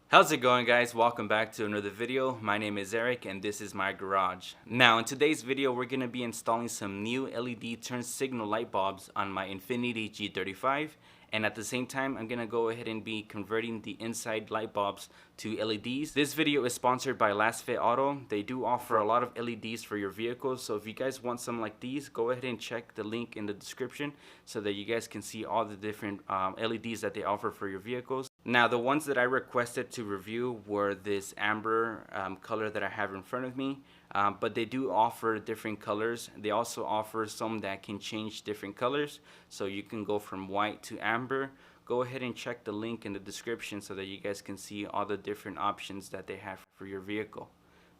How's it going, guys? Welcome back to another video. My name is Eric and this is my garage. Now in today's video we're going to be installing some new LED turn signal light bulbs on my Infiniti G35, and at the same time I'm going to go ahead and be converting the inside light bulbs to LEDs. This video is sponsored by Lasfit LED. They do offer a lot of LEDs for your vehicles, so if you guys want some like these, go ahead and check the link in the description so that you guys can see all the different LEDs that they offer for your vehicles. Now the ones that I requested to review were this amber color that I have in front of me, but they do offer different colors. They also offer some that can change different colors, so you can go from white to amber. Go ahead and check the link in the description so that you guys can see all the different options that they have for your vehicle.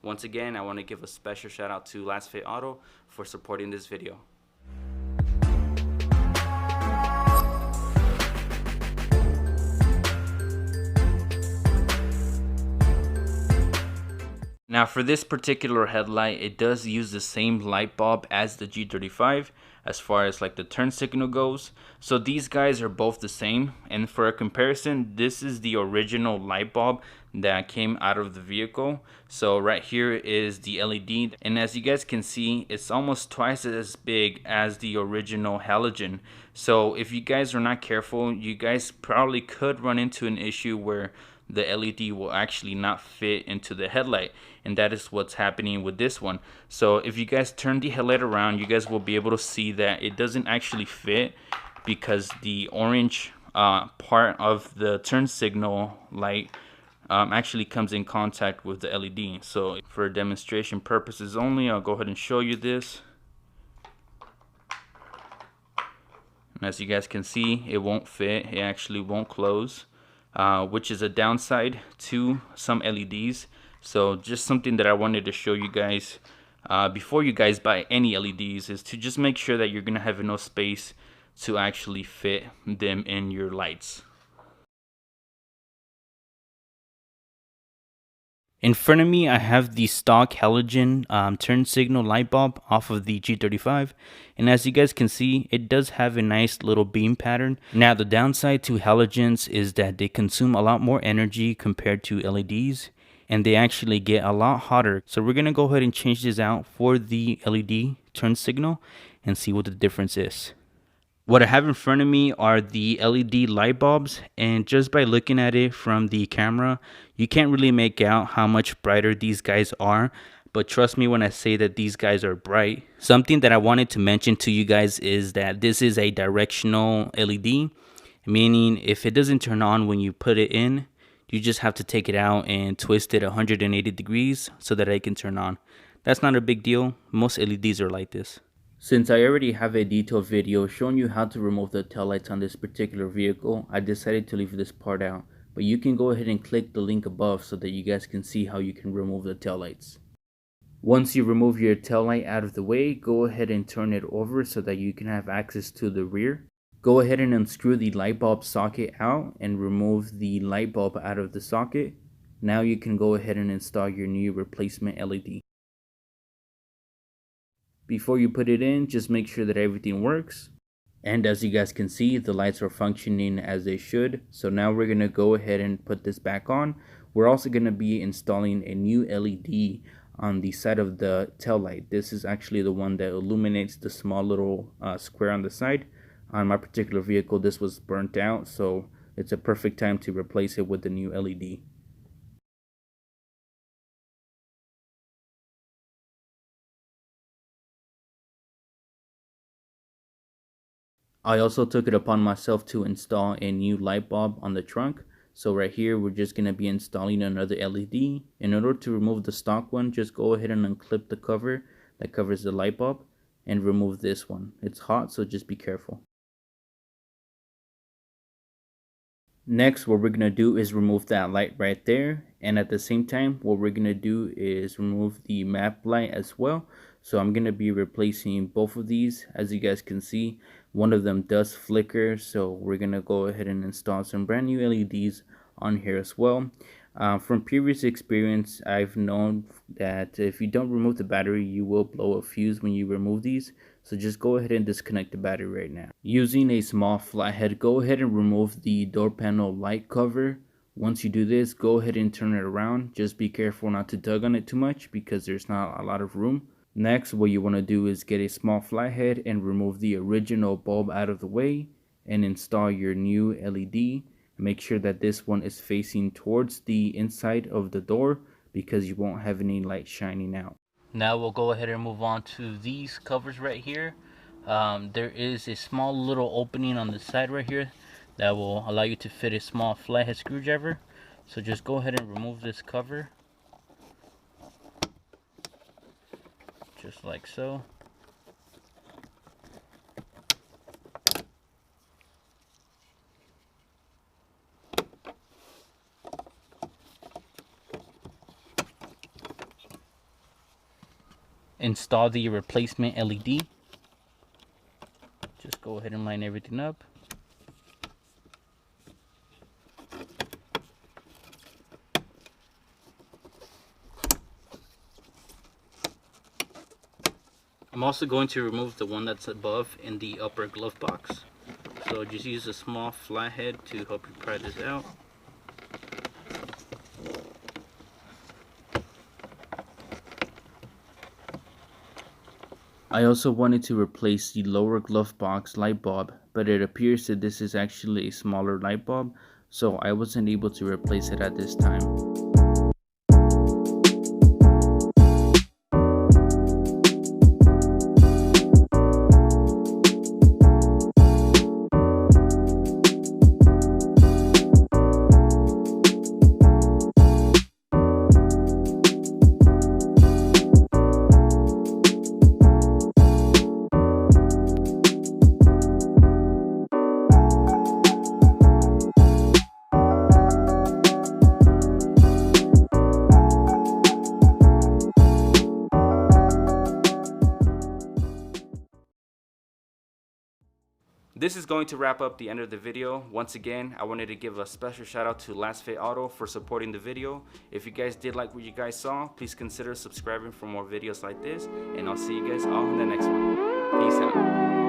Once again, I want to give a special shout out to Lasfit LED for supporting this video. Now for this particular headlight, it does use the same light bulb as the G35 as far as like the turn signal goes. So these guys are both the same, and for a comparison, this is the original light bulb that came out of the vehicle. So right here is the LED, and as you guys can see, it's almost twice as big as the original halogen. So if you guys are not careful, you guys probably could run into an issue where the LED will actually not fit into the headlight, and that is what's happening with this one. So if you guys turn the headlight around, you guys will be able to see that it doesn't actually fit because the orange part of the turn signal light actually comes in contact with the LED. So for demonstration purposes only, I'll go ahead and show you this. And as you guys can see, it won't fit, it actually won't close. Which is a downside to some LEDs. So just something that I wanted to show you guys before you guys buy any LEDs is to just make sure that you're gonna have enough space to actually fit them in your lights. In front of me, I have the stock halogen turn signal light bulb off of the G35, and as you guys can see, it does have a nice little beam pattern. Now the downside to halogens is that they consume a lot more energy compared to LEDs, and they actually get a lot hotter. So we're gonna go ahead and change this out for the LED turn signal and see what the difference is. What I have in front of me are the LED light bulbs, and just by looking at it from the camera, you can't really make out how much brighter these guys are, but trust me when I say that these guys are bright. Something that I wanted to mention to you guys is that this is a directional LED, meaning if it doesn't turn on when you put it in, you just have to take it out and twist it 180 degrees so that it can turn on. That's not a big deal. Most LEDs are like this. Since I already have a detailed video showing you how to remove the taillights on this particular vehicle, I decided to leave this part out. But you can go ahead and click the link above so that you guys can see how you can remove the taillights. Once you remove your taillight out of the way, go ahead and turn it over so that you can have access to the rear. Go ahead and unscrew the light bulb socket out and remove the light bulb out of the socket. Now you can go ahead and install your new replacement LED. Before you put it in, just make sure that everything works. And as you guys can see, the lights are functioning as they should. So now we're going to go ahead and put this back on. We're also going to be installing a new LED on the side of the tail light. This is actually the one that illuminates the small little square on the side. On my particular vehicle, this was burnt out, so it's a perfect time to replace it with the new LED. I also took it upon myself to install a new light bulb on the trunk. So right here, we're just going to be installing another LED. In order to remove the stock one, just go ahead and unclip the cover that covers the light bulb and remove this one. It's hot, so just be careful. Next, what we're going to do is remove that light right there. And at the same time, what we're going to do is remove the map light as well. So I'm going to be replacing both of these. As you guys can see, one of them does flicker. So we're going to go ahead and install some brand new LEDs on here as well. From previous experience, I've known that if you don't remove the battery, you will blow a fuse when you remove these. So just go ahead and disconnect the battery right now. Using a small flathead, go ahead and remove the door panel light cover Once you do this, go ahead and turn it around. Just be careful not to tug on it too much because there's not a lot of room. Next, what you want to do is get a small flathead and remove the original bulb out of the way and install your new LED. Make sure that this one is facing towards the inside of the door because you won't have any light shining out. Now we'll go ahead and move on to these covers right here. There is a small little opening on the side right here that will allow you to fit a small flathead screwdriver. So just go ahead and remove this cover, just like so. Install the replacement LED. Just go ahead and line everything up. I'm also going to remove the one that's above in the upper glove box. So just use a small flathead to help you pry this out. I also wanted to replace the lower glove box light bulb, but it appears that this is actually a smaller light bulb, so I wasn't able to replace it at this time. This is going to wrap up the end of the video. Once again, I wanted to give a special shout out to Lasfit Auto for supporting the video. If you guys did like what you guys saw, please consider subscribing for more videos like this, and I'll see you guys all in the next one. Peace out.